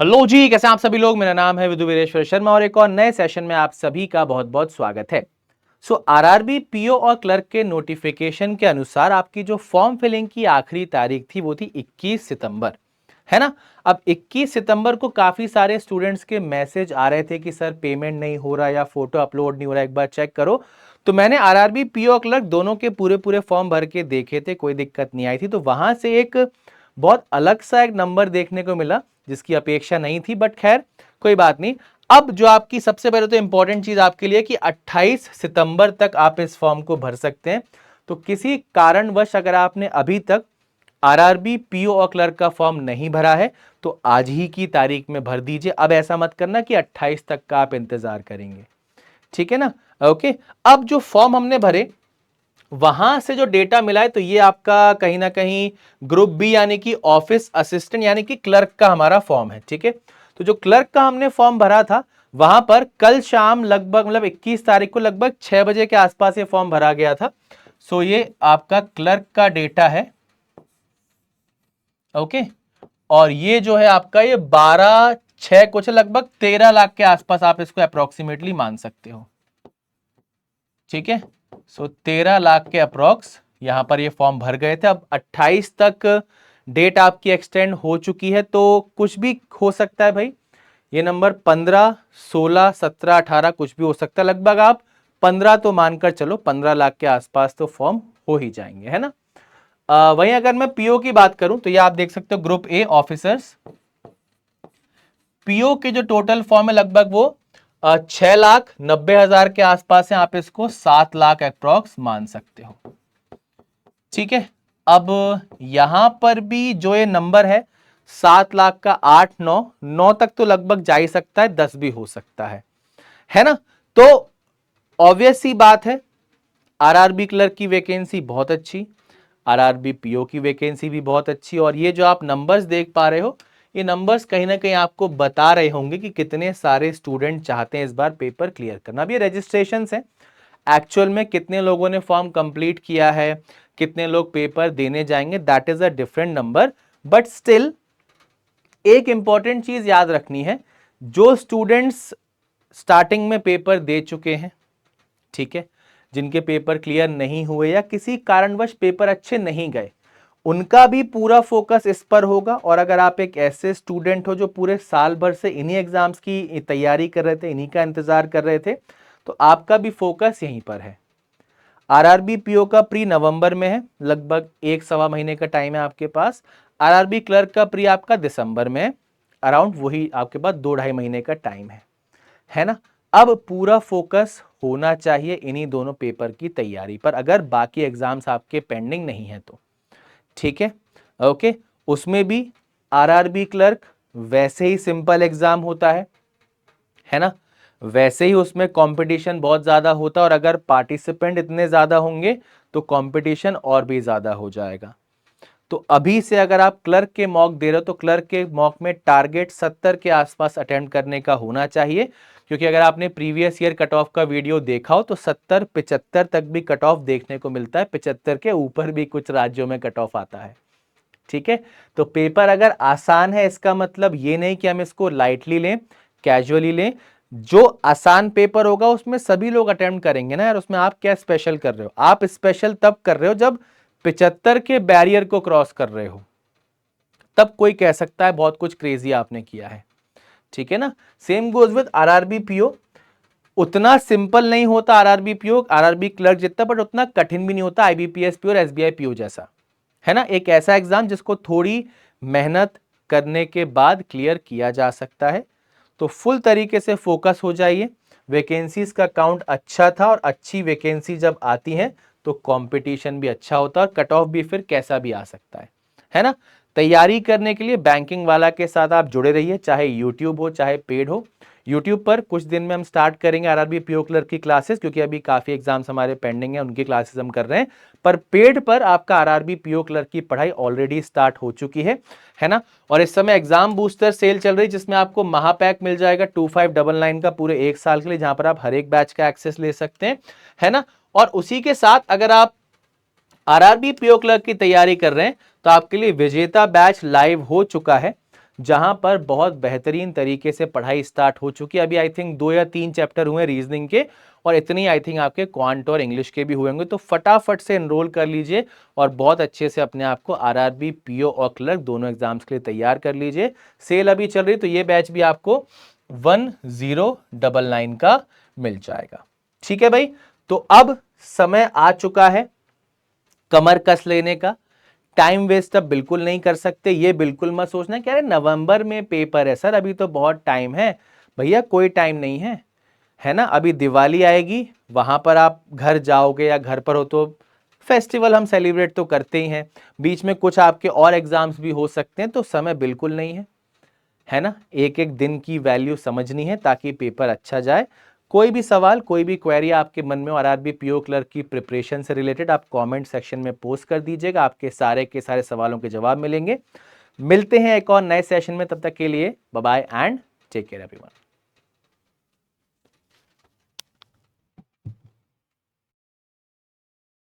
Hello जी, कैसे हैं आप सभी लोग। मेरा नाम है विदु वीरेश्वर शर्मा और एक और नए सेशन में आप सभी का बहुत बहुत स्वागत है। आरआरबी पीओ और क्लर्क के नोटिफिकेशन के अनुसार आपकी जो फॉर्म फिलिंग की आखिरी तारीख थी वो थी 21 सितंबर, है ना। अब 21 सितंबर को काफी सारे स्टूडेंट्स के मैसेज आ रहे थे कि सर पेमेंट नहीं हो रहा या फोटो अपलोड नहीं हो रहा, एक बार चेक करो। तो मैंने आरआरबी पीओ और क्लर्क दोनों के पूरे पूरे फॉर्म भर के देखे थे, कोई दिक्कत नहीं आई थी। तो वहां से एक बहुत अलग सा एक नंबर देखने को मिला जिसकी अपेक्षा नहीं थी, बट खैर कोई बात नहीं। अब जो आपकी सबसे पहले तो इंपॉर्टेंट चीज आपके लिए कि 28 सितंबर तक आप इस फॉर्म को भर सकते हैं। तो किसी कारणवश अगर आपने अभी तक आरआरबी पीओ और क्लर्क का फॉर्म नहीं भरा है तो आज ही की तारीख में भर दीजिए। अब ऐसा मत करना कि 28 तक का आप इंतजार करेंगे, ठीक है ना। ओके, अब जो फॉर्म हमने भरे वहां से जो डेटा मिला है तो ये आपका कहीं ना कहीं ग्रुप बी यानी कि ऑफिस असिस्टेंट यानी कि क्लर्क का हमारा फॉर्म है, ठीक है। तो जो क्लर्क का हमने फॉर्म भरा था वहां पर कल शाम लगभग मतलब 21 तारीख को लगभग 6 बजे के आसपास ये फॉर्म भरा गया था। ये आपका क्लर्क का डेटा है। ओके, और ये जो है आपका ये 12/6 कुछ लगभग 13 लाख के आसपास आप इसको अप्रोक्सीमेटली मान सकते हो, ठीक है। 13 लाख के अप्रोक्स यहां पर ये फॉर्म भर गए थे। अब 28 तक डेट आपकी एक्सटेंड हो चुकी है तो कुछ भी हो सकता है भाई। ये नंबर 15, 16, 17, 18 कुछ भी हो सकता है। लगभग आप 15 तो मानकर चलो, 15 लाख के आसपास तो फॉर्म हो ही जाएंगे, है ना। वहीं अगर मैं पीओ की बात करूं तो ये आप देख सकते हो ग्रुप ए ऑफिसर्स पीओ के जो टोटल फॉर्म है लगभग वो 6,90,000 के आसपास है। आप इसको 7 लाख अप्रोक्स मान सकते हो, ठीक है। अब यहां पर भी जो ये नंबर है 7 लाख का 8, 9 तक तो लगभग जा ही सकता है, 10 भी हो सकता है ना। तो ऑब्वियस सी बात है आरआरबी क्लर्क की वैकेंसी बहुत अच्छी, आरआरबी पीओ की वैकेंसी भी बहुत अच्छी। और ये जो आप नंबर्स देख पा रहे हो ये नंबर्स कहीं ना कहीं आपको बता रहे होंगे कि कितने सारे स्टूडेंट चाहते हैं इस बार पेपर क्लियर करना। अब ये रजिस्ट्रेशन है, एक्चुअल में कितने लोगों ने फॉर्म कंप्लीट किया है, कितने लोग पेपर देने जाएंगे, that is a different number. But still एक इंपॉर्टेंट चीज याद रखनी है, जो स्टूडेंट्स स्टार्टिंग में पेपर दे चुके हैं, ठीक है, जिनके पेपर क्लियर नहीं हुए या किसी कारणवश पेपर अच्छे नहीं गए, उनका भी पूरा फोकस इस पर होगा। और अगर आप एक ऐसे स्टूडेंट हो जो पूरे साल भर से इन्हीं एग्जाम्स की तैयारी कर रहे थे, इन्हीं का इंतजार कर रहे थे, तो आपका भी फोकस यहीं पर है। आरआरबी पीओ का प्री नवंबर में है, लगभग 1-1.25 महीने का टाइम है आपके पास। आरआरबी क्लर्क का प्री आपका दिसंबर में है, अराउंड वही आपके पास 2-2.5 महीने का टाइम है ना। अब पूरा फोकस होना चाहिए इन्हीं दोनों पेपर की तैयारी पर, अगर बाकी एग्जाम्स आपके पेंडिंग नहीं है तो, ठीक है। ओके, उसमें भी आरआरबी क्लर्क वैसे ही सिंपल एग्जाम होता है ना। वैसे ही उसमें कंपटीशन बहुत ज्यादा होता है और अगर पार्टिसिपेंट इतने ज्यादा होंगे तो कंपटीशन और भी ज्यादा हो जाएगा। तो अभी से अगर आप क्लर्क के मॉक दे रहे हो तो क्लर्क के मॉक में टारगेट 70 के आसपास अटेम्प्ट करने का होना चाहिए, क्योंकि अगर आपने प्रीवियस ईयर कट ऑफ का वीडियो देखा हो तो 70-75 तक भी कट ऑफ देखने को मिलता है, 75 के ऊपर भी कुछ राज्यों में कट ऑफ आता है, ठीक है। तो पेपर अगर आसान है इसका मतलब ये नहीं कि हम इसको लाइटली लें, कैजुअली लें। जो आसान पेपर होगा उसमें सभी लोग अटेम्प्ट करेंगे ना यार, उसमें आप क्या स्पेशल कर रहे हो। आप स्पेशल तब कर रहे हो जब 75 के बैरियर को क्रॉस कर रहे हो, तब कोई कह सकता है बहुत कुछ क्रेजी आपने किया है, ठीक है ना। Same goes with RRB PO, उतना सिंपल नहीं होता आरआरबी पीओ आरआरबी क्लर्क जितना, बट उतना कठिन भी नहीं होता आईबीपीएस पीओ और एसबीआई पीओ जैसा, है ना। एक ऐसा एग्जाम जिसको थोड़ी मेहनत करने के बाद क्लियर किया जा सकता है। तो फुल तरीके से फोकस हो जाइए। वैकेंसीज का काउंट अच्छा था और अच्छी वैकेंसी जब आती है तो कंपटीशन भी अच्छा होता है और कट ऑफ भी फिर कैसा भी आ सकता है ना। तैयारी करने के लिए बैंकिंग वाला के साथ आप जुड़े रहिए, चाहे यूट्यूब हो चाहे पेड हो। यूट्यूब पर कुछ दिन में हम स्टार्ट करेंगे आरआरबी पीओ क्लर्क की क्लासेस, क्योंकि अभी काफी एग्जाम्स हमारे पेंडिंग है, उनकी क्लासेस हम कर रहे हैं। पर पेड पर आपका आरआरबी पीओ क्लर्क की पढ़ाई ऑलरेडी स्टार्ट हो चुकी है ना। और इस समय एग्जाम बूस्टर सेल चल रही है जिसमें आपको महापैक मिल जाएगा 2599 का पूरे 1 साल के लिए, जहां पर आप हर एक बैच का एक्सेस ले सकते हैं, है ना। और उसी के साथ अगर आप आरआरबी पीओ क्लर्क की तैयारी कर रहे हैं तो आपके लिए विजेता बैच लाइव हो चुका है। जहां पर बहुत बेहतरीन तरीके से पढ़ाई स्टार्ट हो चुकी है। अभी आई थिंक 2 या 3 चैप्टर हुए रीजनिंग के, और इतनी आई थिंक आपके क्वांट और इंग्लिश के भी हुए होंगे। तो फटाफट से एनरोल कर लीजिए और बहुत अच्छे से अपने आप को आरआरबी, पीओ और क्लर्क दोनों एग्जाम्स के लिए तैयार कर लीजिए। सेल अभी चल रही, तो ये बैच भी आपको 1099 का मिल जाएगा। ठीक है भाई, तो अब समय आ चुका है कमर कस लेने का। टाइम वेस्ट अब बिल्कुल नहीं कर सकते। ये बिल्कुल मत सोचना कि अरे नवंबर में पेपर है सर, अभी तो बहुत टाइम है। भैया कोई टाइम नहीं है, है ना। अभी दिवाली आएगी, वहां पर आप घर जाओगे या घर पर हो तो फेस्टिवल हम सेलिब्रेट तो करते ही हैं, बीच में कुछ आपके और एग्जाम्स भी हो सकते हैं, तो समय बिल्कुल नहीं है ना। एक एक दिन की वैल्यू समझनी है ताकि पेपर अच्छा जाए। कोई भी सवाल, कोई भी क्वेरी आपके मन में और आरआरबी पीओ क्लर्क की प्रिपरेशन से रिलेटेड आप कमेंट सेक्शन में पोस्ट कर दीजिएगा, आपके सारे के सारे सवालों के जवाब मिलेंगे। मिलते हैं एक और नए सेशन में, तब तक के लिए bye bye and take care everyone.